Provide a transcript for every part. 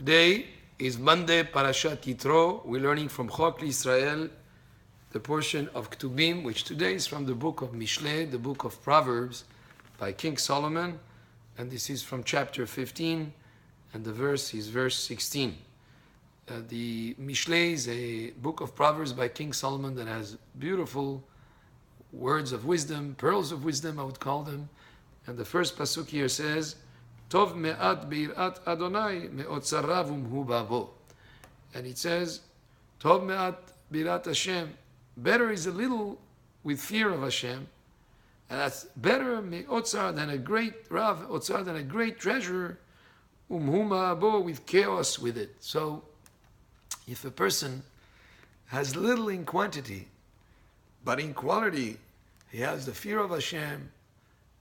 Today is Monday, Parashat Yitro. We're learning from Chok Israel, the portion of Ketubim, which today is from the book of Mishlei, the book of Proverbs, by King Solomon. And this is from chapter 15, and the verse is verse 16. The Mishlei is a book of Proverbs by King Solomon that has beautiful words of wisdom, pearls of wisdom, I would call them. And the first pasuk here says, Tov me'at birat Adonai me'ot tzarav umhu babo. And it says, Tov me'at birat Hashem. Better is a little with fear of Hashem, and that's better me'ot tzar than a great rav, otzar than a great treasure, umhu babo, with chaos with it. So, if a person has little in quantity, but in quality, he has the fear of Hashem,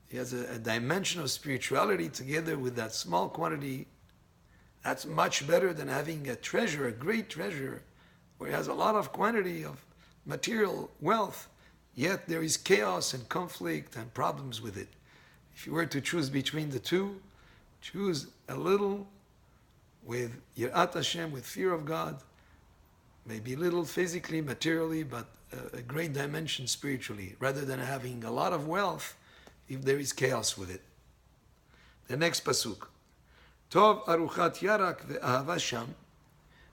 he has a dimension of spirituality together with that small quantity, that's much better than having a treasure, a great treasure, where he has a lot of quantity of material wealth, yet there is chaos and conflict and problems with it. If you were to choose between the two, choose a little with Yirat Hashem, with fear of God, maybe little physically, materially, but a great dimension spiritually, rather than having a lot of wealth if there is chaos with it. The next pasuk. Tov aruchat yarak ve'ahava sham.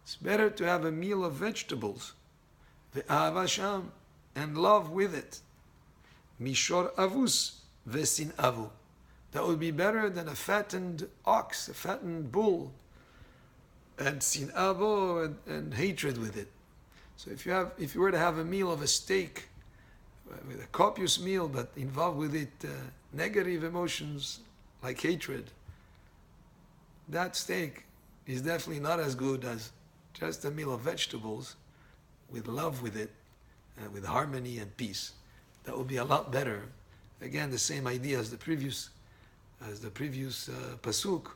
It's better to have a meal of vegetables, ve'ahava sham, and love with it. Mishor avus ve'sin avu. That would be better than a fattened ox, a fattened bull, and sin avo, and hatred with it. So if you were to have a meal of a steak, with a copious meal, but involved with it negative emotions like hatred, that steak is definitely not as good as just a meal of vegetables with love with it, with harmony and peace. That would be a lot better. Again, the same idea as the previous pasuk.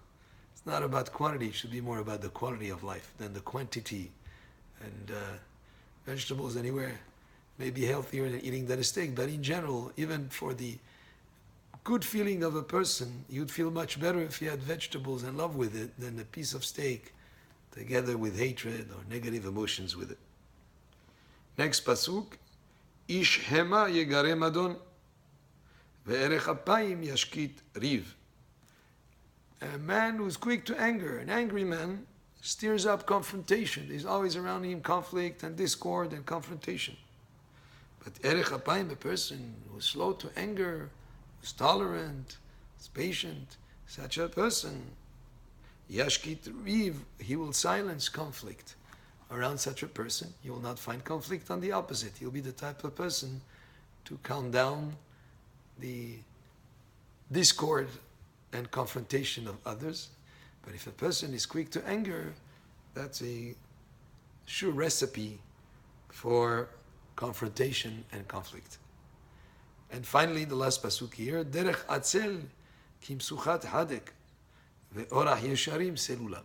It's not about quantity; it should be more about the quality of life than the quantity. And vegetables anywhere may be healthier than eating that steak, but in general, even for the good feeling of a person, you'd feel much better if you had vegetables and love with it than a piece of steak together with hatred or negative emotions with it. Next pasuk, Ish hema yegare madon, ve'erech apayim yashkit riv. A man who's quick to anger, an angry man, stirs up confrontation. There's always around him conflict and discord and confrontation. But erech apayim, a person who's slow to anger, who's tolerant, who's patient, such a person, yashkit riv, he will silence conflict. Around such a person, you will not find conflict. On the opposite, he'll be the type of person to calm down the discord and confrontation of others. But if a person is quick to anger, that's a sure recipe for confrontation and conflict. And finally, the last pasuk here, Derech atzel kimsuchat hadek ve'orach yesharim selula.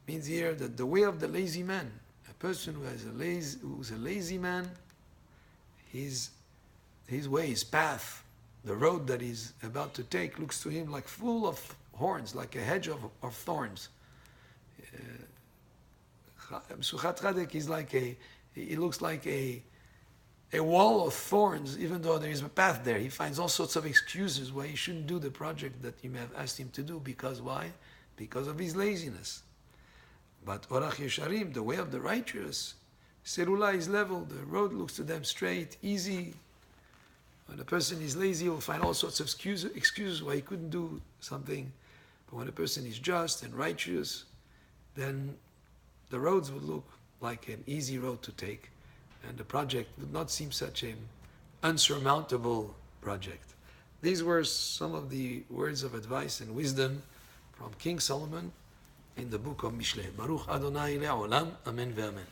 Means here that the way of the lazy man, a person who's a lazy man, his way, his path, the road that he's about to take looks to him like full of horns, like a hedge of thorns. Suchat hadek is like it looks like a wall of thorns, even though there is a path there. He finds all sorts of excuses why he shouldn't do the project that you may have asked him to do. Because why? Because of his laziness. But Orach Yesharim, the way of the righteous, Serula is level, the road looks to them straight, easy. When a person is lazy, he'll find all sorts of excuses why he couldn't do something. But when a person is just and righteous, then the roads would look like an easy road to take, and the project would not seem such an unsurmountable project. These were some of the words of advice and wisdom from King Solomon in the book of Mishlei. Baruch Adonai le'olam, amen ve'amen.